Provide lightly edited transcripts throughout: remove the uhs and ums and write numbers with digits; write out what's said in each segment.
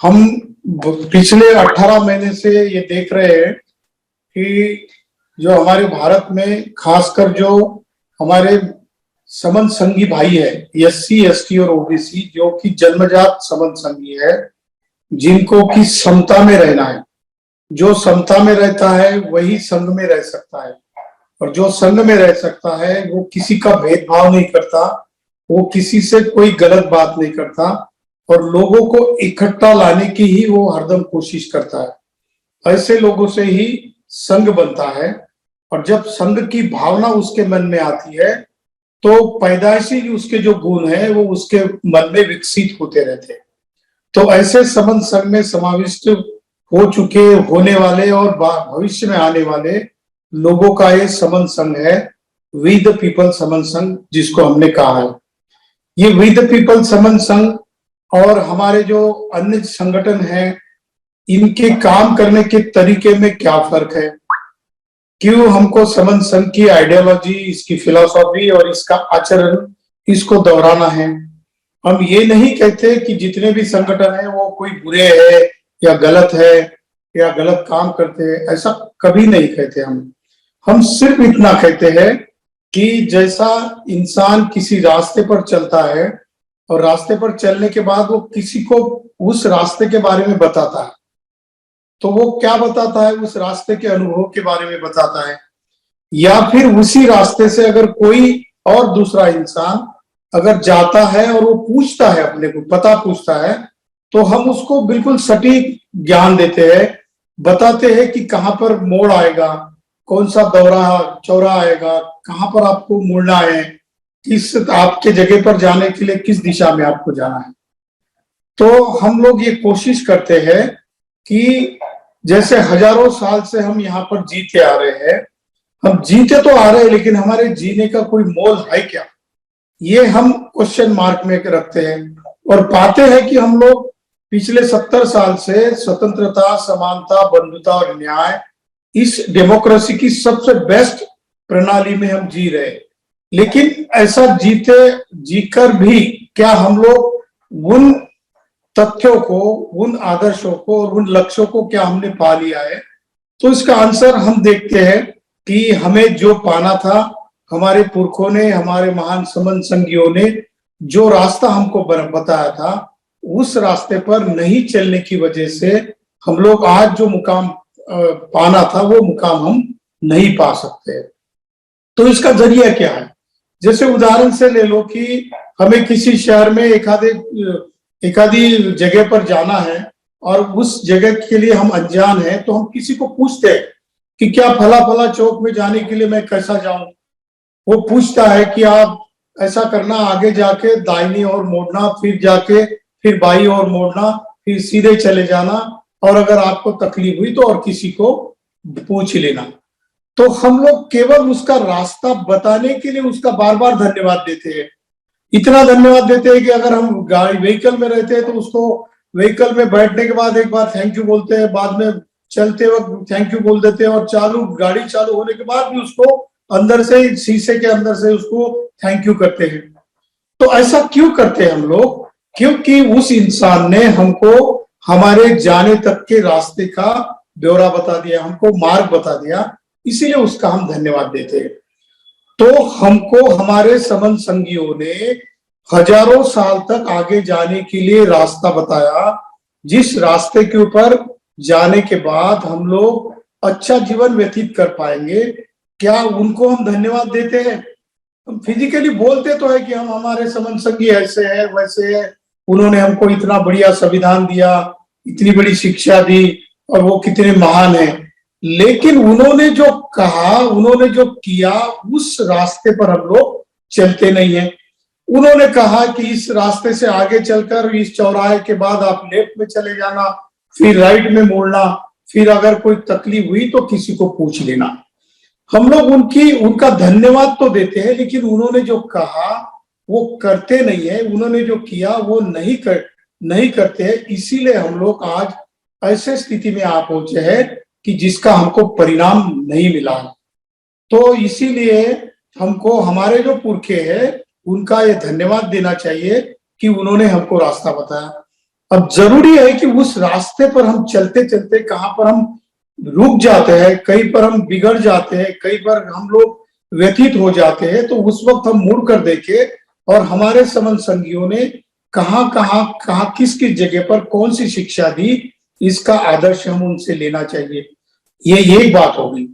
हम पिछले 18 महीने से ये देख रहे हैं कि जो हमारे भारत में खासकर जो हमारे समन संघी भाई है, एससी एसटी और ओबीसी, जो कि जन्मजात समन संघी है, जिनको कि समता में रहना है। जो समता में रहता है वही संघ में रह सकता है, और जो संघ में रह सकता है वो किसी का भेदभाव नहीं करता, वो किसी से कोई गलत बात नहीं करता, और लोगों को इकट्ठा लाने की ही वो हरदम कोशिश करता है। ऐसे लोगों से ही संघ बनता है, और जब संघ की भावना उसके मन में आती है तो पैदाइशी उसके जो गुण है वो उसके मन में विकसित होते रहते हैं। तो ऐसे समन संघ में समाविष्ट हो चुके, होने वाले और भविष्य में आने वाले लोगों का ये समन संघ है, वी द पीपल समन संघ, जिसको हमने कहा है। ये वी द पीपल समन संघ और हमारे जो अन्य संगठन हैं, इनके काम करने के तरीके में क्या फर्क है, क्यों हमको समन संघ की आइडियोलॉजी, इसकी फिलॉसफी और इसका आचरण, इसको दोहराना है। हम ये नहीं कहते कि जितने भी संगठन हैं वो कोई बुरे हैं या गलत है या गलत काम करते हैं, ऐसा कभी नहीं कहते। हम सिर्फ इतना कहते हैं कि जैसा इंसान किसी रास्ते पर चलता है और रास्ते पर चलने के बाद वो किसी को उस रास्ते के बारे में बताता है, तो वो क्या बताता है, उस रास्ते के अनुभव के बारे में बताता है। या फिर उसी रास्ते से अगर कोई और दूसरा इंसान अगर जाता है और वो पूछता है, अपने को पता पूछता है, तो हम उसको बिल्कुल सटीक ज्ञान देते हैं, बताते हैं कि कहाँ पर मोड़ आएगा, कौन सा चौराहा आएगा, कहाँ पर आपको मुड़ना है, किस आपके जगह पर जाने के लिए किस दिशा में आपको जाना है। तो हम लोग ये कोशिश करते हैं कि जैसे हजारों साल से हम यहाँ पर जीते आ रहे हैं, हम जीते तो आ रहे हैं, लेकिन हमारे जीने का कोई मोल है क्या, ये हम क्वेश्चन मार्क में रखते हैं। और पाते हैं कि हम लोग पिछले 70 साल से स्वतंत्रता, समानता, बंधुता और न्याय, इस डेमोक्रेसी की सबसे बेस्ट प्रणाली में हम जी रहे हैं। लेकिन ऐसा जीकर भी क्या हम लोग उन तथ्यों को, उन आदर्शों को और उन लक्ष्यों को क्या हमने पा लिया है? तो इसका आंसर हम देखते हैं कि हमें जो पाना था, हमारे पुरखों ने, हमारे महान समन संघियों ने जो रास्ता हमको बताया था, उस रास्ते पर नहीं चलने की वजह से हम लोग आज जो मुकाम पाना था वो मुकाम हम नहीं पा सकते। तो इसका जरिया क्या है? जैसे उदाहरण से ले लो कि हमें किसी शहर में एकाधी जगह पर जाना है और उस जगह के लिए हम अनजान हैं, तो हम किसी को पूछते हैं कि क्या फला फला चौक में जाने के लिए मैं कैसा जाऊं। वो पूछता है कि आप ऐसा करना, आगे जाके दाहिनी ओर मोड़ना, फिर जाके फिर बाई ओर मोड़ना, फिर सीधे चले जाना, और अगर आपको तकलीफ हुई तो और किसी को पूछ लेना। तो हम लोग केवल उसका रास्ता बताने के लिए उसका बार बार धन्यवाद देते हैं। इतना धन्यवाद देते हैं कि अगर हम गाड़ी व्हीकल में रहते हैं तो उसको व्हीकल में बैठने के बाद एक बार थैंक यू बोलते हैं, बाद में चलते वक्त थैंक यू बोल देते हैं, और गाड़ी चालू होने के बाद भी उसको अंदर से, शीशे के अंदर से उसको थैंक यू करते हैं। तो ऐसा क्यों करते हैं हम लोग? क्योंकि उस इंसान ने हमको हमारे जाने तक के रास्ते का ब्यौरा बता दिया, हमको मार्ग बता दिया, इसीलिए उसका हम धन्यवाद देते हैं। तो हमको हमारे समन संघियों ने हजारों साल तक आगे जाने के लिए रास्ता बताया, जिस रास्ते के ऊपर जाने के बाद हम लोग अच्छा जीवन व्यतीत कर पाएंगे। क्या उनको हम धन्यवाद देते हैं? हम फिजिकली बोलते तो है कि हम, हमारे समन संघी ऐसे है वैसे है, उन्होंने हमको इतना बढ़िया संविधान दिया, इतनी बड़ी शिक्षा दी, और वो कितने महान है। लेकिन उन्होंने जो कहा, उन्होंने जो किया, उस रास्ते पर हम लोग चलते नहीं है। उन्होंने कहा कि इस रास्ते से आगे चलकर इस चौराहे के बाद आप लेफ्ट में चले जाना, फिर राइट में मोड़ना, फिर अगर कोई तकलीफ हुई तो किसी को पूछ लेना। हम लोग उनका धन्यवाद तो देते हैं, लेकिन उन्होंने जो कहा वो करते नहीं है, उन्होंने जो किया वो नहीं करते हैं। इसीलिए हम लोग आज ऐसे स्थिति में आ पहुंचे हैं कि जिसका हमको परिणाम नहीं मिला। तो इसीलिए हमको हमारे जो पुरखे हैं उनका ये धन्यवाद देना चाहिए कि उन्होंने हमको रास्ता बताया। अब जरूरी है कि उस रास्ते पर हम चलते चलते कहाँ पर हम रुक जाते हैं, कहीं पर हम बिगड़ जाते हैं, कहीं पर हम लोग व्यथित हो जाते हैं, तो उस वक्त हम मुड़ कर देखे और हमारे समन संगियों ने कहाँ कहाँ कहाँ किस किस जगह पर कौन सी शिक्षा दी, इसका आदर्श हम उनसे लेना चाहिए। ये एक बात हो गई।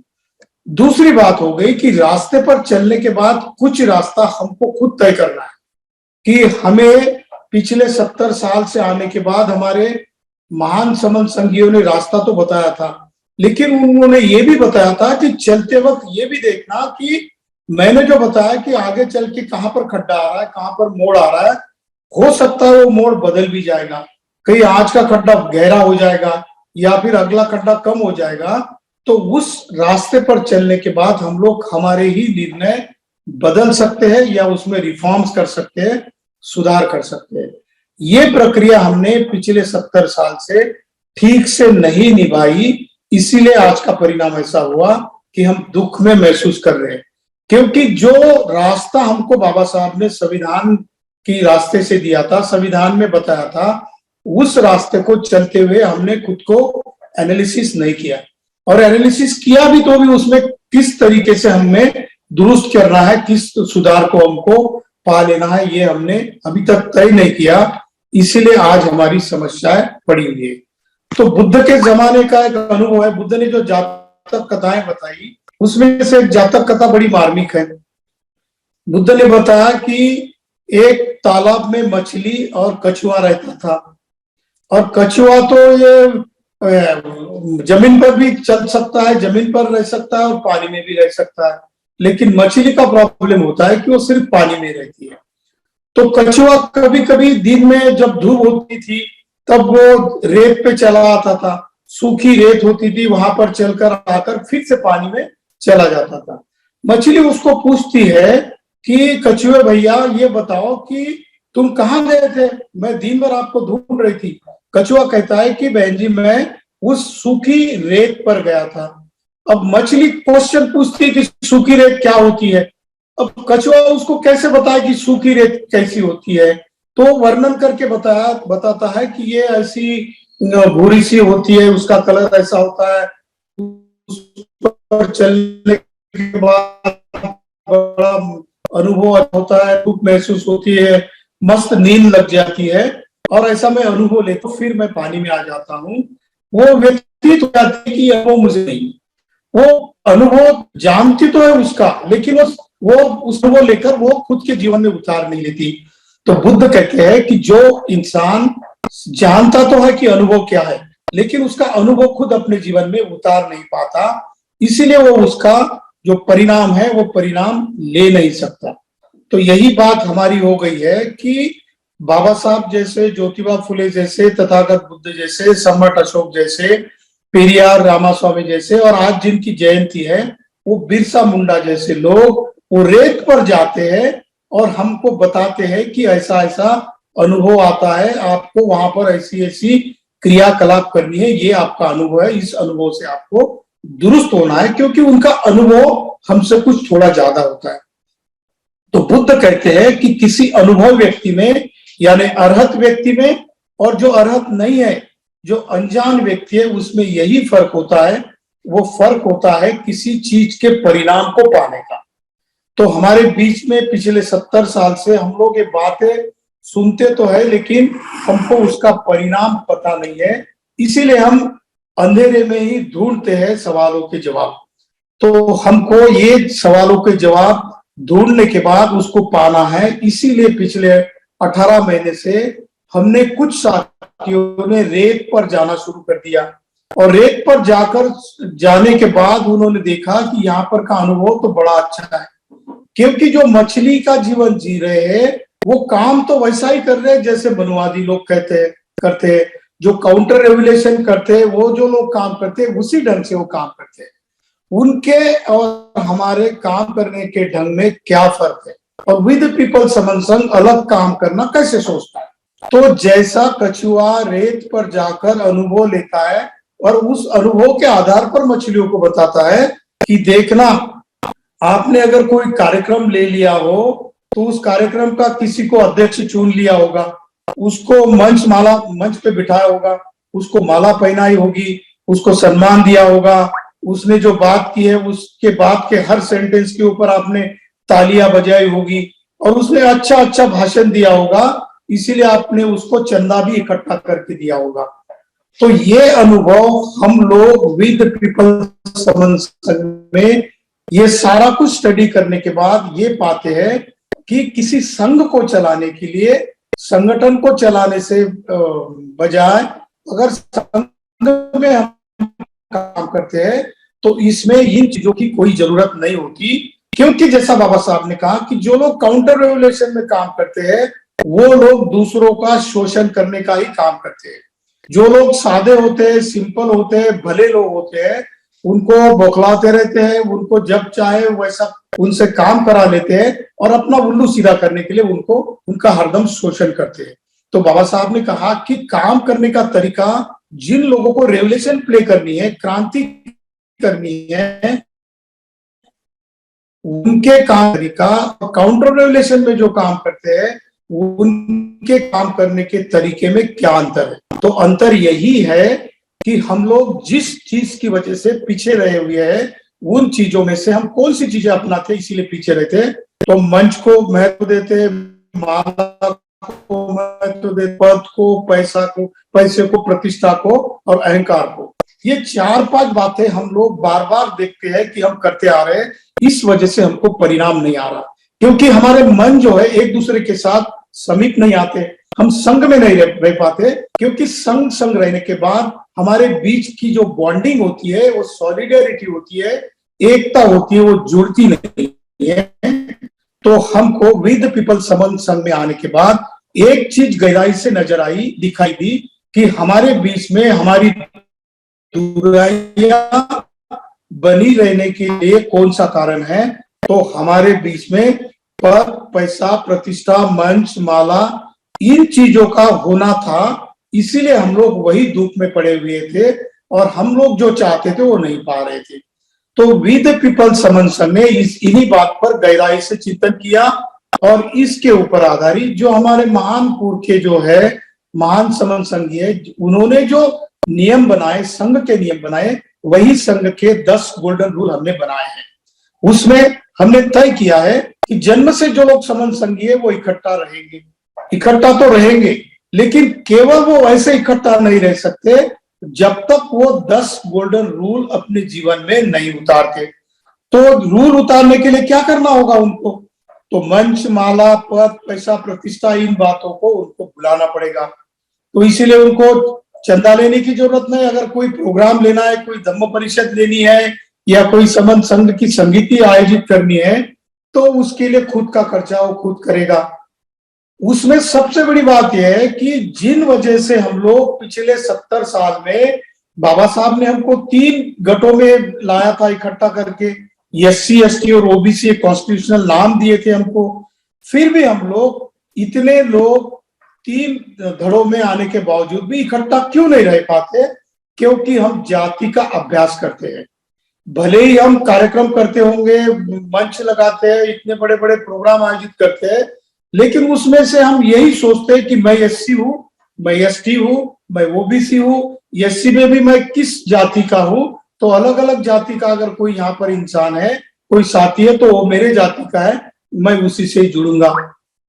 दूसरी बात हो गई कि रास्ते पर चलने के बाद कुछ रास्ता हमको खुद तय करना है कि हमें पिछले 70 साल से आने के बाद हमारे महान समन संगियों ने रास्ता तो बताया था, लेकिन उन्होंने ये भी बताया था कि चलते वक्त ये भी देखना कि मैंने जो बताया कि आगे चल के कहां पर खड्डा आ रहा है, कहां पर मोड़ आ रहा है, हो सकता है वो मोड़ बदल भी जाएगा, कहीं आज का खड्डा गहरा हो जाएगा या फिर अगला खड्डा कम हो जाएगा। तो उस रास्ते पर चलने के बाद हम लोग हमारे ही निर्णय बदल सकते हैं या उसमें रिफॉर्म्स कर सकते हैं, सुधार कर सकते हैं। ये प्रक्रिया हमने पिछले 70 साल से ठीक से नहीं निभाई, इसीलिए आज का परिणाम ऐसा हुआ कि हम दुख में महसूस कर रहे हैं। क्योंकि जो रास्ता हमको बाबा साहब ने संविधान की रास्ते से दिया था, संविधान में बताया था, उस रास्ते को चलते हुए हमने खुद को एनालिसिस नहीं किया, और एनालिसिस किया भी तो भी उसमें किस तरीके से हमें दुरुस्त करना है, किस सुधार को हमको पा लेना है, ये हमने अभी तक तय नहीं किया। इसीलिए आज हमारी समस्याएं पड़ी हुई है। तो बुद्ध के जमाने का एक अनुभव है। बुद्ध ने जो जातक कथाएं बताई उसमें से एक जातक कथा बड़ी मार्मिक है। बुद्ध ने बताया कि एक तालाब में मछली और कछुआ रहता था, और कछुआ तो ये जमीन पर भी चल सकता है, जमीन पर रह सकता है और पानी में भी रह सकता है, लेकिन मछली का प्रॉब्लम होता है कि वो सिर्फ पानी में रहती है। तो कछुआ कभी कभी दिन में जब धूप होती थी तब वो रेत पे चला आता था, सूखी रेत होती थी, वहां पर चलकर आकर फिर से पानी में चला जाता था। मछली उसको पूछती है कि कछुए भैया ये बताओ कि तुम कहाँ गए थे, मैं दिन भर आपको ढूंढ रही थी। कछुआ कहता है कि बहन जी मैं उस सूखी रेत पर गया था। अब मछली क्वेश्चन पूछती है कि सूखी रेत क्या होती है। अब कछुआ उसको कैसे बताए कि सूखी रेत कैसी होती है, तो वर्णन करके बताता है कि ये ऐसी भूरी सी होती है, उसका कलर ऐसा होता है, उस पर चलने के बाद बड़ा अनुभव होता है, धूप महसूस होती है, मस्त नींद लग जाती है, और ऐसा मैं अनुभव लेता हूँ, फिर मैं पानी में आ जाता हूँ। वो व्यतीत हो जाती है कि अनुभव मुझे नहीं, वो अनुभव जानती तो है उसका, लेकिन वो उस अनुभव लेकर वो खुद के जीवन में उतार नहीं लेती। तो बुद्ध कहते हैं कि जो इंसान जानता तो है कि अनुभव क्या है, लेकिन उसका अनुभव खुद अपने जीवन में उतार नहीं पाता, इसीलिए वो उसका जो परिणाम है वो परिणाम ले नहीं सकता। तो यही बात हमारी हो गई है कि बाबा साहब जैसे, ज्योतिबा फुले जैसे, तथागत बुद्ध जैसे, सम्राट अशोक जैसे, पेरियार रामास्वामी जैसे, और आज जिनकी जयंती है वो बिरसा मुंडा जैसे लोग वो रेत पर जाते हैं और हमको बताते हैं कि ऐसा ऐसा अनुभव आता है, आपको वहां पर ऐसी ऐसी क्रियाकलाप करनी है, ये आपका अनुभव है, इस अनुभव से आपको दुरुस्त होना है, क्योंकि उनका अनुभव हमसे कुछ थोड़ा ज्यादा होता है। तो बुद्ध कहते हैं कि किसी अनुभव व्यक्ति में, यानी अर्हत व्यक्ति में, और जो अर्हत नहीं है, जो अनजान व्यक्ति है, उसमें यही फर्क होता है। वो फर्क होता है किसी चीज के परिणाम को पाने का। तो हमारे बीच में पिछले 70 साल से हम लोग ये बातें सुनते तो है, लेकिन हमको उसका परिणाम पता नहीं है, इसीलिए हम अंधेरे में ही ढूंढते हैं सवालों के जवाब। तो हमको ये सवालों के जवाब ढूंढने के बाद उसको पाना है, इसीलिए पिछले 18 महीने से हमने कुछ साथियों ने रेत पर जाना शुरू कर दिया, और रेत पर जाने के बाद उन्होंने देखा कि यहाँ पर का अनुभव तो बड़ा अच्छा है, क्योंकि जो मछली का जीवन जी रहे हैं वो काम तो वैसा ही कर रहे हैं जैसे वनवादी लोग करते हैं, जो काउंटर रेवुलेशन करते हैं, वो जो लोग काम करते हैं उसी ढंग से वो काम करते हैं। उनके और हमारे काम करने के ढंग में क्या फर्क है, और विद पीपल समन संघ अलग काम करना कैसे सोचता है। तो जैसा कछुआ रेत पर जाकर अनुभव लेता है और उस अनुभव के आधार पर मछलियों को बताता है कि देखना, आपने अगर कोई कार्यक्रम ले लिया हो तो उस कार्यक्रम का किसी को अध्यक्ष चुन लिया होगा, उसको मंच पे बिठाया होगा, उसको माला पहनाई होगी, उसको सम्मान दिया होगा, उसने जो बात की है उसके बाद के हर सेंटेंस के ऊपर आपने तालियां बजाई होगी और उसने अच्छा अच्छा भाषण दिया होगा, इसीलिए आपने उसको चंदा भी इकट्ठा करके दिया होगा। तो ये अनुभव हम लोग विद पीपल संघ में ये सारा कुछ स्टडी करने के बाद ये पाते हैं कि किसी संघ को चलाने के लिए, संगठन को चलाने से बजाय अगर संघ में हम काम करते हैं तो इसमें इन चीजों की कोई जरूरत नहीं होती, क्योंकि जैसा बाबा साहब ने कहा कि जो लोग काउंटर रेवोल्यूशन में काम करते हैं वो लोग दूसरों का शोषण करने का ही काम करते हैं। जो लोग सादे होते हैं, सिंपल होते हैं, भले लोग होते हैं, उनको बौखलाते रहते हैं, उनको जब चाहे वैसा उनसे काम करा लेते हैं और अपना उल्लू सीधा करने के लिए उनको उनका हरदम शोषण करते हैं। तो बाबा साहब ने कहा कि काम करने का तरीका, जिन लोगों को रेवोल्यूशन प्ले करनी है, क्रांति करनी है, उनके काम तरीका काउंटर रेवोल्यूशन में जो काम करते हैं उनके काम करने के तरीके में क्या अंतर है। तो अंतर यही है कि हम लोग जिस चीज की वजह से पीछे रहे हुए हैं उन चीजों में से हम कौन सी चीजें अपनाते इसीलिए पीछे रहते। तो मंच को महत्व देते, माला को महत्व देते, पद को, पैसे को, प्रतिष्ठा को और अहंकार को। ये 4-5 बातें हम लोग बार बार देखते हैं कि हम करते आ रहे हैं, इस वजह से हमको परिणाम नहीं आ रहा, क्योंकि हमारे मन जो है एक दूसरे के साथ समीप नहीं आते, हम संग में नहीं रह पाते, क्योंकि संग रहने के बाद हमारे बीच की जो बॉन्डिंग होती है, वो सॉलिडेरिटी होती है, एकता होती है, वो जुड़ती नहीं है। तो हमको विद पीपल संघ में आने के बाद एक चीज गहराई से नजर आई, दिखाई दी कि हमारे बीच में हमारी बुराइयां बनी रहने के लिए कौन सा कारण है। तो हमारे बीच में पद, पैसा, प्रतिष्ठा, मंच, माला, इन चीजों का होना था, इसीलिए हम लोग वही दुख में पड़े हुए थे और हम लोग जो चाहते थे वो नहीं पा रहे थे। तो विद पीपल संघ ने इन्हीं बात पर गहराई से चिंतन किया और इसके ऊपर आधारित जो हमारे महान पुरखे जो है, महान समन संघी है, उन्होंने जो नियम बनाए, संघ के नियम बनाए, वही संघ के 10 गोल्डन रूल हमने बनाए हैं। उसमें हमने तय किया है कि जन्म से जो लोग समन संघी है वो इकट्ठा रहेंगे, इकट्ठा तो रहेंगे, लेकिन केवल वो ऐसे इकट्ठा नहीं रह सकते जब तक वो 10 गोल्डन रूल अपने जीवन में नहीं उतारते। तो रूल उतारने के लिए क्या करना होगा उनको? तो मंच, माला, पद, पैसा, प्रतिष्ठा, इन बातों को उनको भुलाना पड़ेगा। तो इसीलिए उनको चंदा लेने की जरूरत नहीं। अगर कोई प्रोग्राम लेना है, कोई धम्म परिषद लेनी है या कोई समन संघ की संगीति आयोजित करनी है, तो उसके लिए खुद का खर्चा वो खुद करेगा। उसमें सबसे बड़ी बात यह है कि जिन वजह से हम लोग पिछले 70 साल में, बाबा साहब ने हमको 3 गठों में लाया था इकट्ठा करके, SC, ST और OBC कॉन्स्टिट्यूशनल नाम दिए थे हमको, फिर भी हम लोग इतने लोग 3 धड़ों में आने के बावजूद भी इकट्ठा क्यों नहीं रह पाते? क्योंकि हम जाति का अभ्यास करते हैं। भले ही हम कार्यक्रम करते होंगे, मंच लगाते हैं, इतने बड़े बड़े प्रोग्राम आयोजित करते हैं, लेकिन उसमें से हम यही सोचते हैं कि मैं SC हूं, मैं ST हूं, मैं OBC हूं, SC में भी मैं किस जाति का हूं। तो अलग अलग जाति का अगर कोई यहाँ पर इंसान है, कोई साथी है, तो वो मेरे जाति का है, मैं उसी से जुड़ूंगा।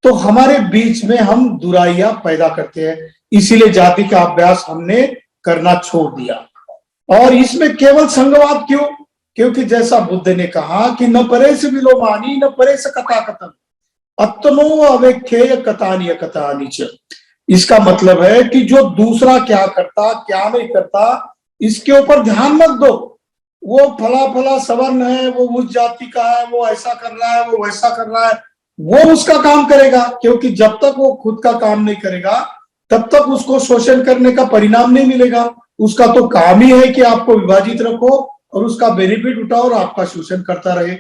तो हमारे बीच में हम बुराइयां पैदा करते हैं, इसीलिए जाति का अभ्यास हमने करना छोड़ दिया। और इसमें केवल संघवाद क्यों? क्योंकि जैसा बुद्ध ने कहा कि न परे से विलोमानी, न परे से कथा कथन, अत्नो अवेख्येय कथानीय कथानी च। इसका मतलब है कि जो दूसरा क्या करता, क्या नहीं करता, इसके ऊपर ध्यान मत दो। वो फला फला सवर्ण है, वो उस जाति का है, वो ऐसा कर रहा है, वो वैसा कर रहा है, वो उसका काम करेगा। क्योंकि जब तक वो खुद का काम नहीं करेगा तब तक उसको शोषण करने का परिणाम नहीं मिलेगा। उसका तो काम ही है कि आपको विभाजित रखो और उसका बेनिफिट उठाओ और आपका शोषण करता रहे।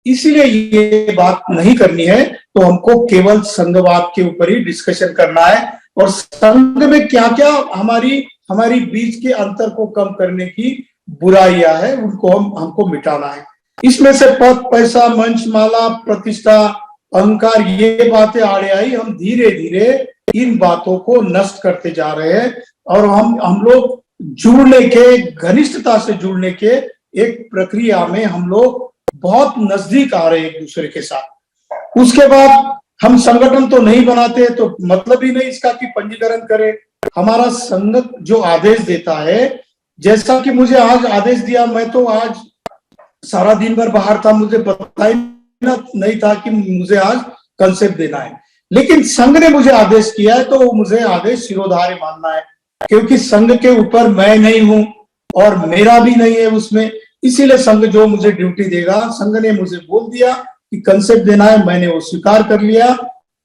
इसीलिए ये बात नहीं करनी है। तो हमको केवल संघवाद के ऊपर ही डिस्कशन करना है और संघ में क्या क्या हमारी बीच के अंतर को कम करने की बुराइयां है, उनको हमको मिटाना है। इसमें से पद, पैसा, मंच, माला, प्रतिष्ठा, अहंकार, ये बातें आड़े आई। हम धीरे धीरे इन बातों को नष्ट करते जा रहे हैं और हम लोग जुड़ने के, घनिष्ठता से जुड़ने के एक प्रक्रिया में हम लोग बहुत नजदीक आ रहे हैं एक दूसरे के साथ। उसके बाद हम संगठन तो नहीं बनाते, तो मतलब ही नहीं इसका कि पंजीकरण करें। हमारा संघ जो आदेश देता है, जैसा कि मुझे आज आदेश दिया, मैं तो आज सारा दिन भर बाहर था, मुझे पता ही नहीं था कि मुझे आज कंसेप्ट देना है, लेकिन संघ ने मुझे आदेश किया है तो मुझे आदेश शिरोधार्य मानना है, क्योंकि संघ के ऊपर मैं नहीं हूं और मेरा भी नहीं है उसमें। इसीलिए संघ जो मुझे ड्यूटी देगा, संघ ने मुझे बोल दिया कि कंसेप्ट देना है, मैंने वो स्वीकार कर लिया,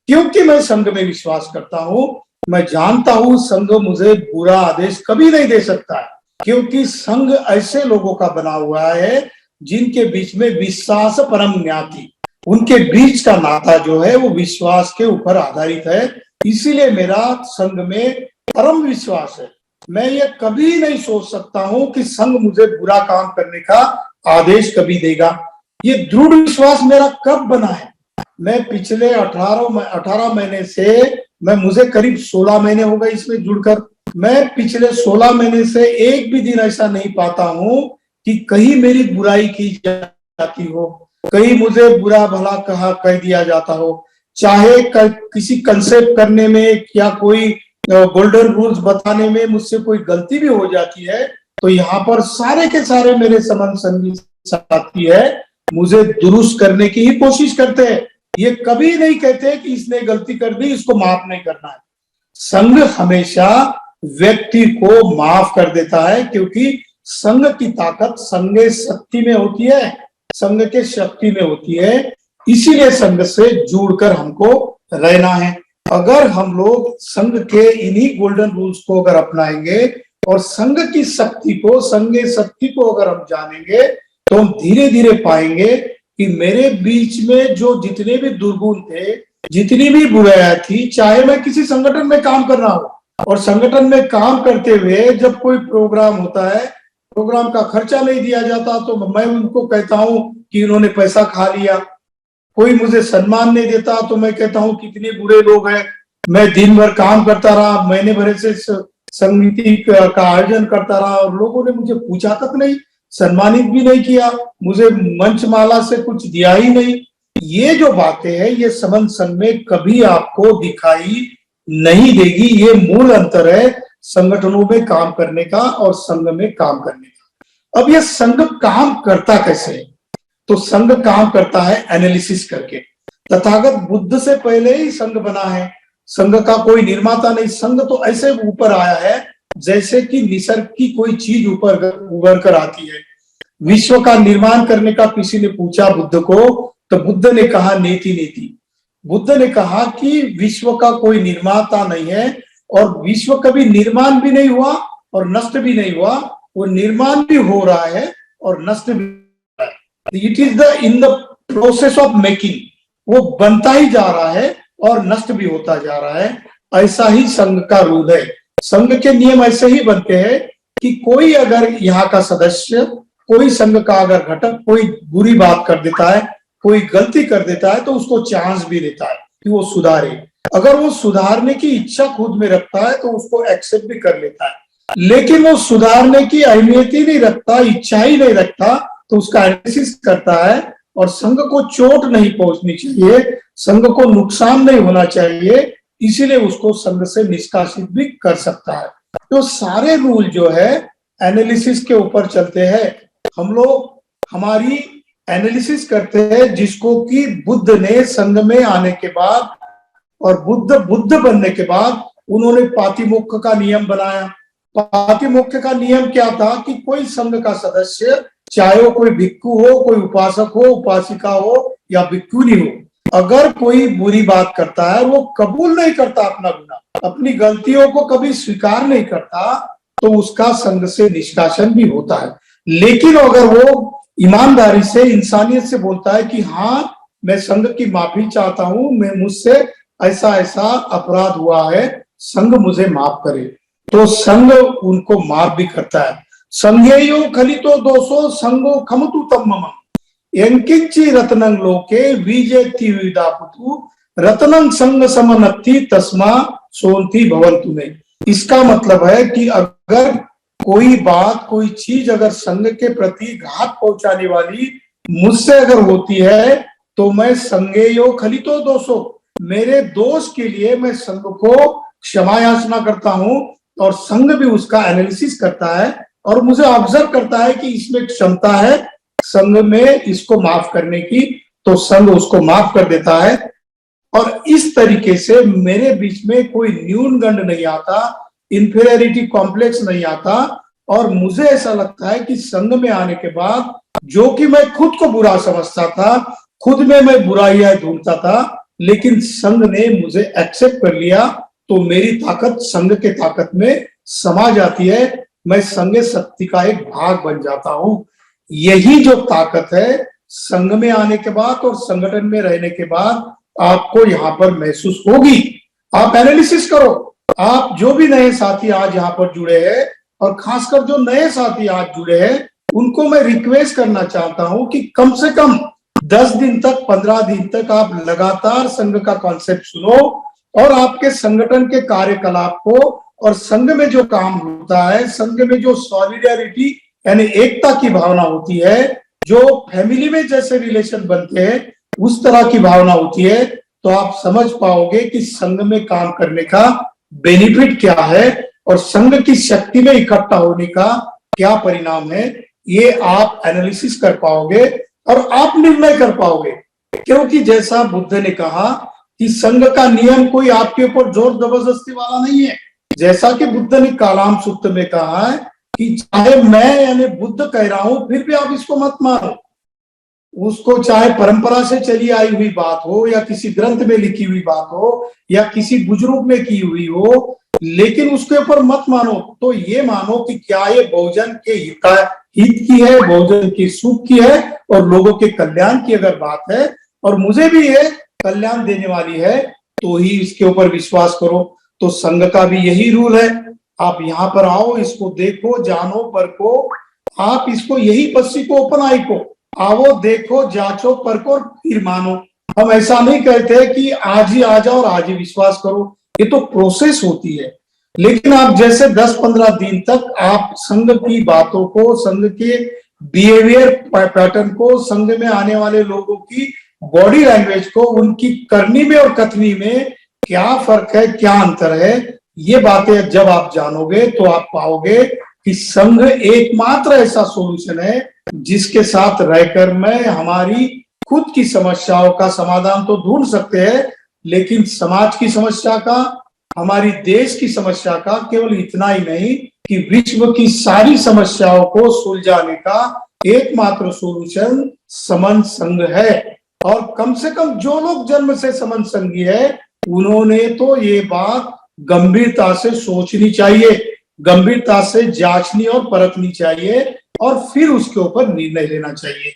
क्योंकि मैं संघ में विश्वास करता हूं। मैं जानता हूं संघ मुझे बुरा आदेश कभी नहीं दे सकता है, क्योंकि संघ ऐसे लोगों का बना हुआ है जिनके बीच में विश्वास परम ज्ञाति, उनके बीच का नाता जो है वो विश्वास के ऊपर आधारित है। इसीलिए मेरा संघ में परम विश्वास है। मैं ये कभी नहीं सोच सकता हूं कि संघ मुझे बुरा काम करने का आदेश कभी देगा। ये दृढ़ विश्वास मेरा कब बना है? मैं पिछले 18 महीने से, मुझे करीब 16 महीने हो गए इसमें जुड़कर, मैं पिछले 16 महीने से एक भी दिन ऐसा नहीं पाता हूं कि कहीं मेरी बुराई की जाती हो, कहीं मुझे बुरा भला कह दिया जाता हो, चाहे किसी कंसेप्ट करने में या कोई गोल्डन रूल्स बताने में मुझसे कोई गलती भी हो जाती है, तो यहाँ पर सारे के सारे मेरे संगी साथी है मुझे दुरुस्त करने की ही कोशिश करते हैं। ये कभी नहीं कहते कि इसने गलती कर दी, इसको माफ नहीं करना है। संघ हमेशा व्यक्ति को माफ कर देता है, क्योंकि संघ की ताकत संघ शक्ति में होती है, संघ के शक्ति में होती है। इसीलिए संघ से जुड़कर हमको रहना है। अगर हम लोग संघ के इन्हीं गोल्डन रूल्स को अगर अपनाएंगे और संघ की शक्ति को, संघ शक्ति को अगर हम जानेंगे, तो हम धीरे धीरे पाएंगे कि मेरे बीच में जो जितने भी दुर्गुण थे, जितनी भी बुराइयां थी, चाहे मैं किसी संगठन में काम कर रहा हूं और संगठन में काम करते हुए जब कोई प्रोग्राम होता है, प्रोग्राम का खर्चा नहीं दिया जाता, तो मैं उनको कहता हूं कि इन्होंने पैसा खा लिया। कोई मुझे सम्मान नहीं देता तो मैं कहता हूं कितने बुरे लोग हैं। मैं दिन भर काम करता रहा, महीने भर से समिति का आयोजन करता रहा और लोगों ने मुझे पूछा तक नहीं, सम्मानित भी नहीं किया, मुझे मंचमाला से कुछ दिया ही नहीं। ये जो बातें हैं, ये संबंध संघ में कभी आपको दिखाई नहीं देगी। ये मूल अंतर है संगठनों में काम करने का और संघ में काम करने का। अब ये संघ काम करता कैसे है? तो संघ काम करता है एनालिसिस करके। तथागत बुद्ध से पहले ही संघ बना है, संघ का कोई निर्माता नहीं। संघ तो ऐसे ऊपर आया है जैसे कि निसर्ग की कोई चीज ऊपर उभर कर आती है। विश्व का निर्माण करने का किसी ने पूछा बुद्ध को, तो बुद्ध ने कहा नेति नेति। बुद्ध ने कहा कि विश्व का कोई निर्माता नहीं है और विश्व कभी निर्माण भी नहीं हुआ और नष्ट भी नहीं हुआ, वो निर्माण भी हो रहा है और नष्ट भी। It is in the process of making, वो बनता ही जा रहा है और नष्ट भी होता जा रहा है। ऐसा ही संघ का रूल है। संघ के नियम ऐसे ही बनते हैं कि कोई अगर यहाँ का सदस्य, कोई संघ का अगर घटक कोई बुरी बात कर देता है, कोई गलती कर देता है, तो उसको चांस भी देता है कि वो सुधारे। अगर वो सुधारने की इच्छा खुद में रखता है तो उसको एक्सेप्ट भी कर लेता है, लेकिन वो सुधारने की अहमियत ही नहीं रखता, इच्छा ही नहीं रखता, तो उसका एनालिसिस करता है। और संघ को चोट नहीं पहुंचनी चाहिए, संघ को नुकसान नहीं होना चाहिए, इसीलिए उसको संघ से निष्कासित भी कर सकता है। तो सारे रूल जो है एनालिसिस के ऊपर चलते हैं। हम लोग हमारी एनालिसिस करते हैं, जिसको कि बुद्ध ने संघ में आने के बाद और बुद्ध बनने के बाद उन्होंने पातिमोक्ष का नियम बनाया। पातिमोक्ष का नियम क्या था कि कोई संघ का सदस्य, चाहे वो कोई भिक्खु हो, कोई उपासक हो, उपासिका हो या भिक्खुनी हो, अगर कोई बुरी बात करता है, वो कबूल नहीं करता अपना गुनाह, अपनी गलतियों को कभी स्वीकार नहीं करता, तो उसका संघ से निष्कासन भी होता है। लेकिन अगर वो ईमानदारी से, इंसानियत से बोलता है कि हाँ मैं संघ की माफी चाहता हूं, मैं मुझसे ऐसा ऐसा अपराध हुआ है, संघ मुझे माफ करे, तो संघ उनको माफ भी करता है। संघेयो खलितो दोषो संघो खमतु तम्मम यंकिंची रत्नं लोके विजेति विदापुतु रत्नं संघ समनत्ति तस्मा सोन्ति भवन्तु में। इसका मतलब है कि अगर कोई बात, कोई चीज अगर संघ के प्रति घात पहुंचाने वाली मुझसे अगर होती है तो मैं संज्ञेयो खलितो दोषो, मेरे दोष के लिए मैं संघ को क्षमा याचना करता हूं और संघ भी उसका एनालिसिस करता है और मुझे ऑब्जर्व करता है कि इसमें क्षमता है संघ में इसको माफ करने की, तो संघ उसको माफ कर देता है। और इस तरीके से मेरे बीच में कोई न्यूनगंड नहीं आता, इंफीरियरिटी कॉम्प्लेक्स नहीं आता और मुझे ऐसा लगता है कि संघ में आने के बाद जो कि मैं खुद को बुरा समझता था, खुद में मैं बुराइयां ढूंढता था, लेकिन संघ ने मुझे एक्सेप्ट कर लिया, तो मेरी ताकत संघ के ताकत में समा जाती है, मैं संघ शक्ति का एक भाग बन जाता हूं। यही जो ताकत है संघ में आने के बाद और संगठन में रहने के बाद आपको यहाँ पर महसूस होगी। आप एनालिसिस करो, आप जो भी नए साथी आज यहाँ पर जुड़े हैं और खासकर जो नए साथी आज जुड़े हैं उनको मैं रिक्वेस्ट करना चाहता हूं कि कम से कम 10 दिन तक, 15 दिन तक आप लगातार संघ का कॉन्सेप्ट सुनो और आपके संगठन के कार्यकलाप को और संघ में जो काम होता है, संघ में जो सॉलिडेरिटी यानी एकता की भावना होती है, जो फैमिली में जैसे रिलेशन बनते हैं उस तरह की भावना होती है, तो आप समझ पाओगे कि संघ में काम करने का बेनिफिट क्या है और संघ की शक्ति में इकट्ठा होने का क्या परिणाम है, ये आप एनालिसिस कर पाओगे और आप निर्णय कर पाओगे। क्योंकि जैसा बुद्ध ने कहा कि संघ का नियम कोई आपके ऊपर जोर जबरदस्ती वाला नहीं है। जैसा कि बुद्ध ने कालाम सूत्र में कहा है कि चाहे मैं यानी बुद्ध कह रहा हूं फिर भी आप इसको मत मानो, उसको चाहे परंपरा से चली आई हुई बात हो या किसी ग्रंथ में लिखी हुई बात हो या किसी बुजुर्ग ने की हुई हो, लेकिन उसके ऊपर मत मानो। तो ये मानो कि क्या ये बहुजन के हित की है, बहुजन के सुख की है और लोगों के कल्याण की अगर बात है और मुझे भी ये कल्याण देने वाली है तो ही इसके ऊपर विश्वास करो। तो संघ का भी यही रूल है, आप यहाँ पर आओ, इसको देखो, जानो, परखो, आप इसको यही पस्सी को ओपन आई को आओ, देखो, जांचो, परखो और फिर मानो। हम ऐसा नहीं कहते कि आज ही आ जाओ और आज ही विश्वास करो, ये तो प्रोसेस होती है। लेकिन आप जैसे 10-15 दिन तक आप संघ की बातों को, संघ के बिहेवियर पैटर्न को, संघ में आने वाले लोगों की बॉडी लैंग्वेज को, उनकी करनी में और कथनी में क्या फर्क है, क्या अंतर है, ये बातें जब आप जानोगे तो आप पाओगे कि संघ एकमात्र ऐसा सॉल्यूशन है जिसके साथ रहकर मैं हमारी खुद की समस्याओं का समाधान तो ढूंढ सकते हैं, लेकिन समाज की समस्या का, हमारी देश की समस्या का, केवल इतना ही नहीं कि विश्व की सारी समस्याओं को सुलझाने का एकमात्र सॉल्यूशन समन संघ है। और कम से कम जो लोग जन्म से समन संघी है उन्होंने तो ये बात गंभीरता से सोचनी चाहिए, गंभीरता से जांचनी और परखनी चाहिए और फिर उसके ऊपर निर्णय लेना चाहिए।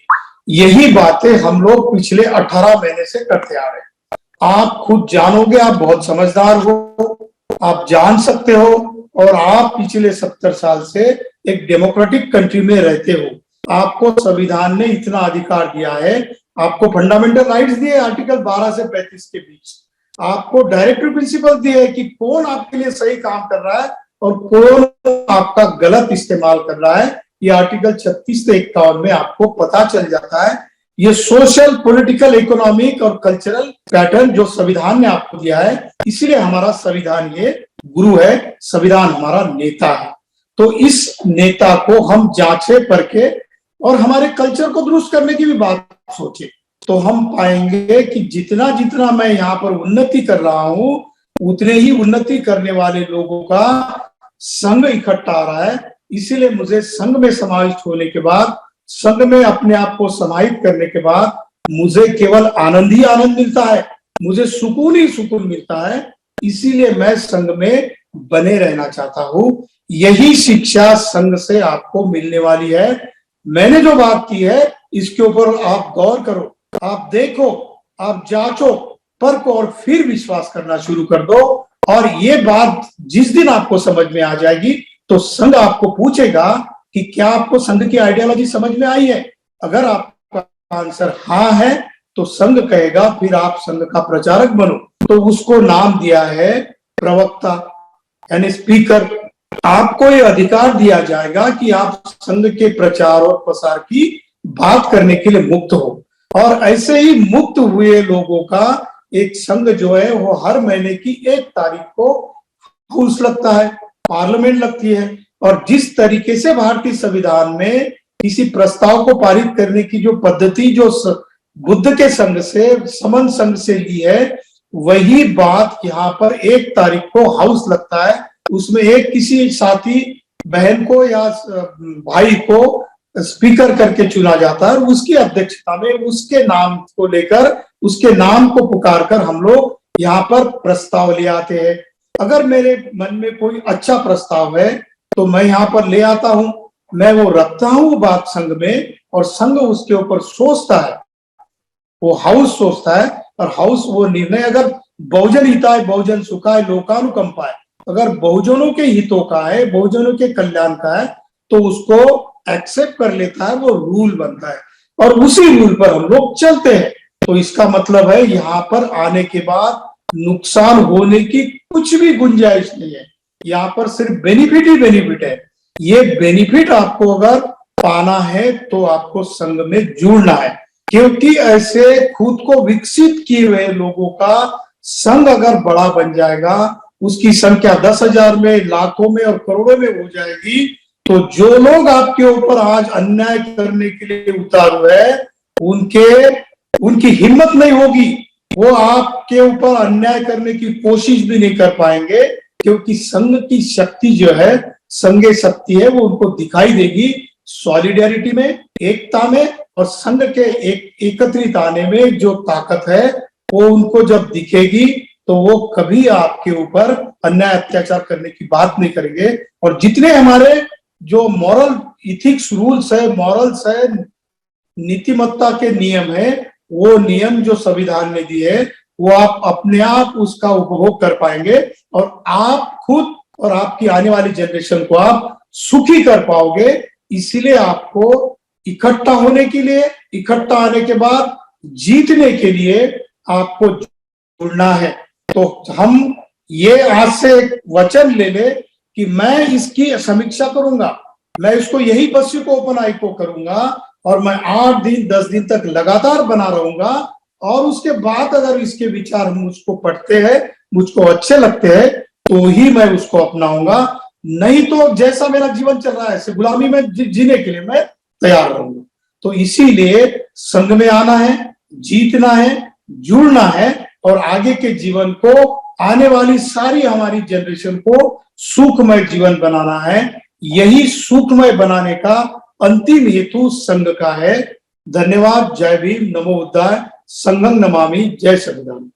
यही बातें हम लोग पिछले 18 महीने से करते आ रहे हैं। आप खुद जानोगे, आप बहुत समझदार हो, आप जान सकते हो और आप पिछले 70 साल से एक डेमोक्रेटिक कंट्री में रहते हो। आपको संविधान ने इतना अधिकार दिया है, आपको फंडामेंटल राइट्स दिए आर्टिकल 12 से 35 के बीच, आपको डायरेक्टिव प्रिंसिपल दिए है कि कौन आपके लिए सही काम कर रहा है और कौन आपका गलत इस्तेमाल कर रहा है, ये आर्टिकल 36 से 51 में आपको पता चल जाता है। ये सोशल, पॉलिटिकल, इकोनॉमिक और कल्चरल पैटर्न जो संविधान ने आपको दिया है, इसलिए हमारा संविधान ये गुरु है, संविधान हमारा नेता है। तो इस नेता को हम जांचे, परखे और हमारे कल्चर को दुरुस्त करने की भी बात सोचे तो हम पाएंगे कि जितना जितना मैं यहाँ पर उन्नति कर रहा हूं उतने ही उन्नति करने वाले लोगों का संघ इकट्ठा आ रहा है। इसीलिए मुझे संघ में समाविष्ट होने के बाद, संघ में अपने आप को समाहित करने के बाद मुझे केवल आनंद ही आनंद मिलता है, मुझे सुकून ही सुकून मिलता है। इसीलिए मैं संघ में बने रहना चाहता हूं। यही शिक्षा संघ से आपको मिलने वाली है। मैंने जो बात की है इसके ऊपर आप गौर करो, आप देखो, आप जांचो, परखो और फिर विश्वास करना शुरू कर दो। और ये बात जिस दिन आपको समझ में आ जाएगी तो संघ आपको पूछेगा कि क्या आपको संघ की आइडियोलॉजी समझ में आई है। अगर आपका आंसर हाँ है तो संघ कहेगा फिर आप संघ का प्रचारक बनो। तो उसको नाम दिया है प्रवक्ता यानी स्पीकर, आपको ये अधिकार दिया जाएगा कि आप संघ के प्रचार और प्रसार की बात करने के लिए मुक्त हो। और ऐसे ही मुक्त हुए लोगों का एक संघ जो है वो हर महीने की 1 तारीख को हाउस लगता है, पार्लियामेंट लगती है। और जिस तरीके से भारतीय संविधान में किसी प्रस्ताव को पारित करने की जो पद्धति जो बुद्ध के संघ से, समन संघ से ली है, वही बात यहाँ पर 1 तारीख को हाउस लगता है। उसमें एक किसी साथी बहन को या भाई को स्पीकर करके चुना जाता है और उसकी अध्यक्षता में उसके नाम को लेकर, उसके नाम को पुकार कर हम लोग यहाँ पर प्रस्ताव ले आते हैं। अगर मेरे मन में कोई अच्छा प्रस्ताव है तो मैं यहाँ पर ले आता हूँ, मैं वो रखता हूँ बात संघ में, और संघ उसके ऊपर सोचता है, वो हाउस सोचता है, और हाउस वो निर्णय अगर बहुजन हिताय बहुजन सुखाय लोकानुकंपाय, अगर बहुजनों के हितों का है, बहुजनों के कल्याण का है, तो उसको एक्सेप्ट कर लेता है, वो रूल बनता है और उसी रूल पर हम लोग चलते हैं। तो इसका मतलब है यहाँ पर आने के बाद नुकसान होने की कुछ भी गुंजाइश नहीं है, यहाँ पर सिर्फ बेनिफिट ही बेनिफिट है। ये बेनिफिट आपको अगर पाना है तो आपको संघ में जुड़ना है, क्योंकि ऐसे खुद को विकसित किए हुए लोगों का संघ अगर बड़ा बन जाएगा, उसकी संख्या 10,000 में, लाखों में और करोड़ों में हो जाएगी, तो जो लोग आपके ऊपर आज अन्याय करने के लिए उतार हुए हैं, उनकी हिम्मत नहीं होगी, वो आपके ऊपर अन्याय करने की कोशिश भी नहीं कर पाएंगे, क्योंकि संघ की शक्ति जो है, संघ शक्ति है, वो उनको दिखाई देगी सॉलिडेरिटी में, एकता में, और संघ के एकत्रित आने में जो ताकत है वो उनको जब दिखेगी तो वो कभी आपके ऊपर अन्याय अत्याचार करने की बात नहीं करेंगे। और जितने हमारे जो मॉरल इथिक्स रूल्स है, मॉरल्स है, नीतिमत्ता के नियम है, वो नियम जो संविधान ने दिए है, वो आप अपने आप उसका उपभोग कर पाएंगे और आप खुद और आपकी आने वाली जनरेशन को आप सुखी कर पाओगे। इसीलिए आपको इकट्ठा होने के लिए, इकट्ठा आने के बाद जीतने के लिए आपको जुड़ना है। तो हम ये आज से एक वचन ले ले कि मैं इसकी समीक्षा करूंगा, मैं इसको यही बच्चे को ओपन आई को करूंगा और मैं 8 दिन 10 दिन तक लगातार बना रहूंगा, और उसके बाद अगर इसके विचार मुझको पढ़ते हैं, मुझको अच्छे लगते हैं, तो ही मैं उसको अपनाऊंगा। नहीं तो जैसा मेरा जीवन चल रहा है ऐसे गुलामी में जीने के लिए मैं तैयार रहूंगा। तो इसीलिए संघ में आना है, जीतना है, जुड़ना है, और आगे के जीवन को, आने वाली सारी हमारी जनरेशन को सुखमय जीवन बनाना है। यही सुखमय बनाने का अंतिम हेतु संघ का है। धन्यवाद। जय भीम, नमो बुद्धाय, संघं नमामि, जय संविधान।